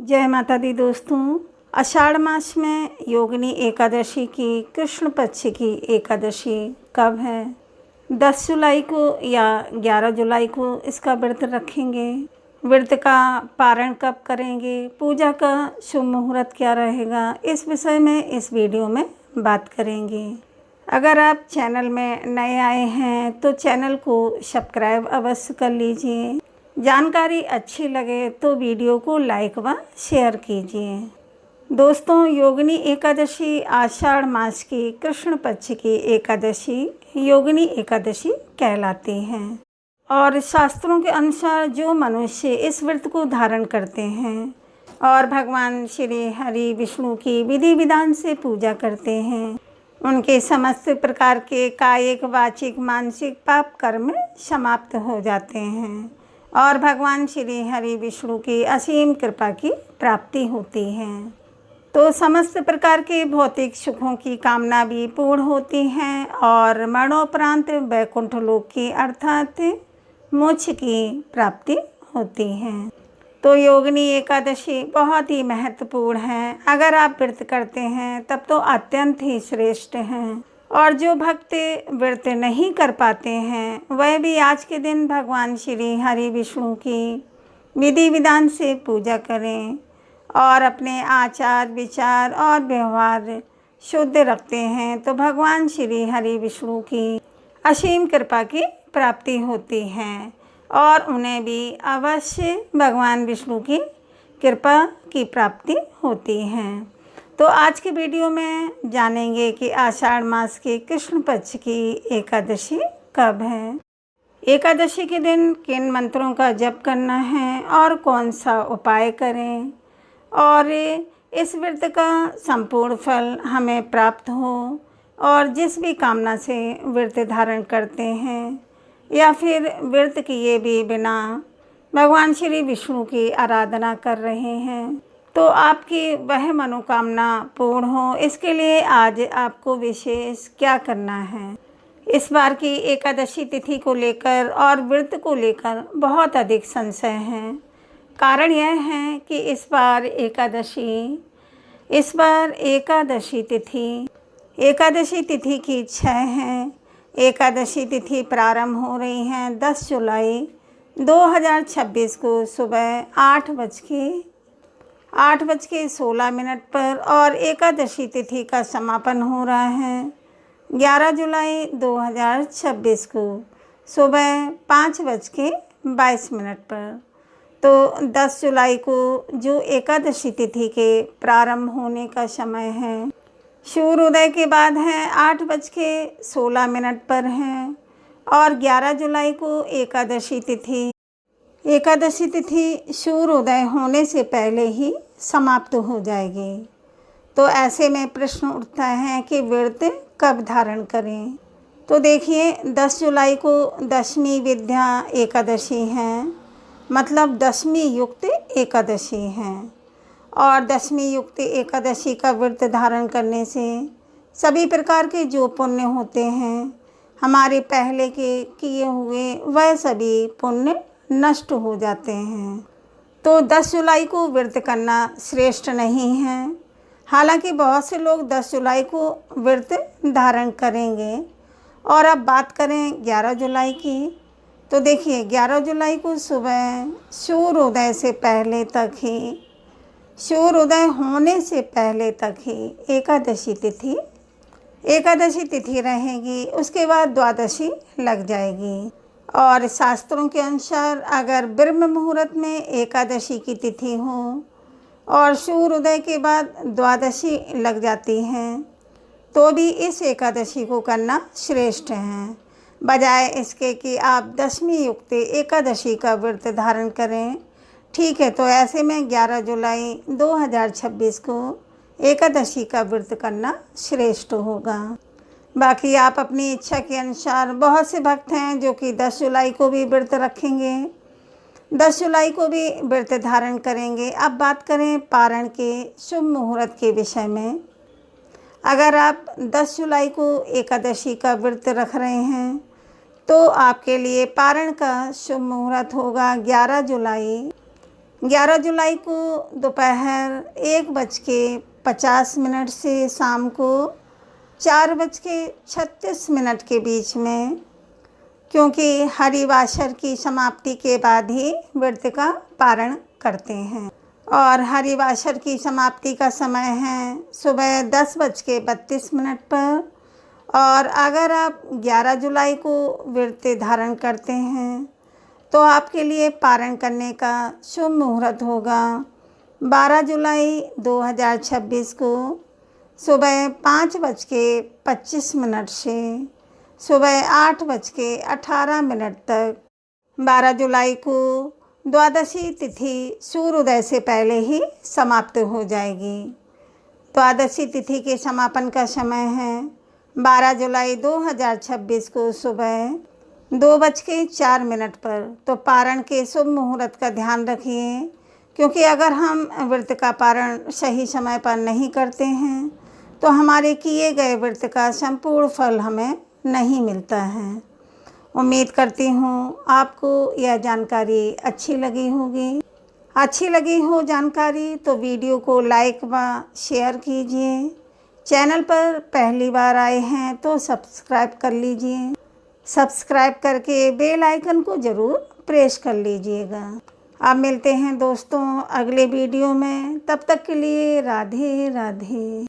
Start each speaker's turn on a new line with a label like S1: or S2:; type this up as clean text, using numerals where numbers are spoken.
S1: जय माता दी दोस्तों। आषाढ़ मास में योगिनी एकादशी की कृष्ण पक्ष की एकादशी कब है? 10 जुलाई को या 11 जुलाई को इसका व्रत रखेंगे। व्रत का पारण कब करेंगे? पूजा का शुभ मुहूर्त क्या रहेगा? इस विषय में इस वीडियो में बात करेंगे। अगर आप चैनल में नए आए हैं तो चैनल को सब्सक्राइब अवश्य कर लीजिए। जानकारी अच्छी लगे तो वीडियो को लाइक व शेयर कीजिए। दोस्तों, योगिनी एकादशी आषाढ़ मास की कृष्ण पक्ष की एकादशी योगिनी एकादशी कहलाती है और शास्त्रों के अनुसार जो मनुष्य इस व्रत को धारण करते हैं और भगवान श्री हरि विष्णु की विधि विधान से पूजा करते हैं, उनके समस्त प्रकार के कायिक वाचिक मानसिक पाप कर्म समाप्त हो जाते हैं और भगवान श्री हरि विष्णु की असीम कृपा की प्राप्ति होती है। तो समस्त प्रकार के भौतिक सुखों की कामना भी पूर्ण होती हैं और मरणोपरांत वैकुंठ लोक की अर्थात मोक्ष की प्राप्ति होती है। तो योगिनी एकादशी बहुत ही महत्वपूर्ण है। अगर आप व्रत करते हैं तब तो अत्यंत ही श्रेष्ठ हैं और जो भक्त व्रत नहीं कर पाते हैं वह भी आज के दिन भगवान श्री हरि विष्णु की विधि विधान से पूजा करें और अपने आचार विचार और व्यवहार शुद्ध रखते हैं तो भगवान श्री हरि विष्णु की असीम कृपा की प्राप्ति होती है और उन्हें भी अवश्य भगवान विष्णु की कृपा की प्राप्ति होती है। तो आज के वीडियो में जानेंगे कि आषाढ़ मास के कृष्ण पक्ष की एकादशी कब है, एकादशी के दिन किन मंत्रों का जप करना है और कौन सा उपाय करें और इस व्रत का संपूर्ण फल हमें प्राप्त हो और जिस भी कामना से व्रत धारण करते हैं या फिर व्रत किए भी बिना भगवान श्री विष्णु की आराधना कर रहे हैं तो आपकी वह मनोकामना पूर्ण हो, इसके लिए आज आपको विशेष क्या करना है। इस बार की एकादशी तिथि को लेकर और व्रत को लेकर बहुत अधिक संशय हैं। कारण यह है कि इस बार एकादशी तिथि की 6 है। एकादशी तिथि प्रारंभ हो रही है 10 जुलाई 2026 को सुबह 8:16 पर और एकादशी तिथि का समापन हो रहा है 11 जुलाई 2026 को सुबह 5:22 पर। तो 10 जुलाई को जो एकादशी तिथि के प्रारंभ होने का समय है सूर्योदय के बाद है 8:16 पर है और 11 जुलाई को एकादशी तिथि सूर्योदय होने से पहले ही समाप्त हो जाएगी। तो ऐसे में प्रश्न उठता है कि व्रत कब धारण करें। तो देखिए, 10 जुलाई को दशमी विद्या एकादशी है, मतलब दशमी युक्त एकादशी है और दशमी युक्त एकादशी का व्रत धारण करने से सभी प्रकार के जो पुण्य होते हैं हमारे पहले के किए हुए वह सभी पुण्य नष्ट हो जाते हैं। तो 10 जुलाई को व्रत करना श्रेष्ठ नहीं है। हालांकि बहुत से लोग 10 जुलाई को व्रत धारण करेंगे। और अब बात करें 11 जुलाई की, तो देखिए 11 जुलाई को सुबह सूर्योदय होने से पहले तक ही एकादशी तिथि रहेगी। उसके बाद द्वादशी लग जाएगी और शास्त्रों के अनुसार अगर ब्रह्म मुहूर्त में एकादशी की तिथि हो और सूर्योदय के बाद द्वादशी लग जाती है तो भी इस एकादशी को करना श्रेष्ठ है, बजाय इसके कि आप दशमी युक्त एकादशी का व्रत धारण करें। ठीक है, तो ऐसे में 11 जुलाई 2026 को एकादशी का व्रत करना श्रेष्ठ होगा। बाकी आप अपनी इच्छा के अनुसार, बहुत से भक्त हैं जो कि 10 जुलाई को भी व्रत रखेंगे, 10 जुलाई को भी व्रत धारण करेंगे। अब बात करें पारण के शुभ मुहूर्त के विषय में। अगर आप 10 जुलाई को एकादशी का व्रत रख रहे हैं तो आपके लिए पारण का शुभ मुहूर्त होगा 11 जुलाई को दोपहर 1:50 से शाम को 4:36 के बीच में, क्योंकि हरिवासर की समाप्ति के बाद ही व्रत का पारण करते हैं। और हरिवासर की समाप्ति का समय है सुबह 10:32 पर। और अगर आप 11 जुलाई को व्रत धारण करते हैं तो आपके लिए पारण करने का शुभ मुहूर्त होगा 12 जुलाई 2026 को सुबह 5:25 से सुबह 8:18 तक। 12 जुलाई को द्वादशी तिथि सूर्योदय से पहले ही समाप्त हो जाएगी। द्वादशी तिथि के समापन का समय है 12 जुलाई 2026 को सुबह 2:04 पर। तो पारण के शुभ मुहूर्त का ध्यान रखिए, क्योंकि अगर हम व्रत का पारण सही समय पर नहीं करते हैं तो हमारे किए गए व्रत का संपूर्ण फल हमें नहीं मिलता है। उम्मीद करती हूँ आपको यह जानकारी अच्छी लगी होगी। अच्छी लगी हो जानकारी तो वीडियो को लाइक व शेयर कीजिए। चैनल पर पहली बार आए हैं तो सब्सक्राइब कर लीजिए। सब्सक्राइब करके बेल आइकन को ज़रूर प्रेस कर लीजिएगा। अब मिलते हैं दोस्तों अगले वीडियो में, तब तक के लिए राधे राधे।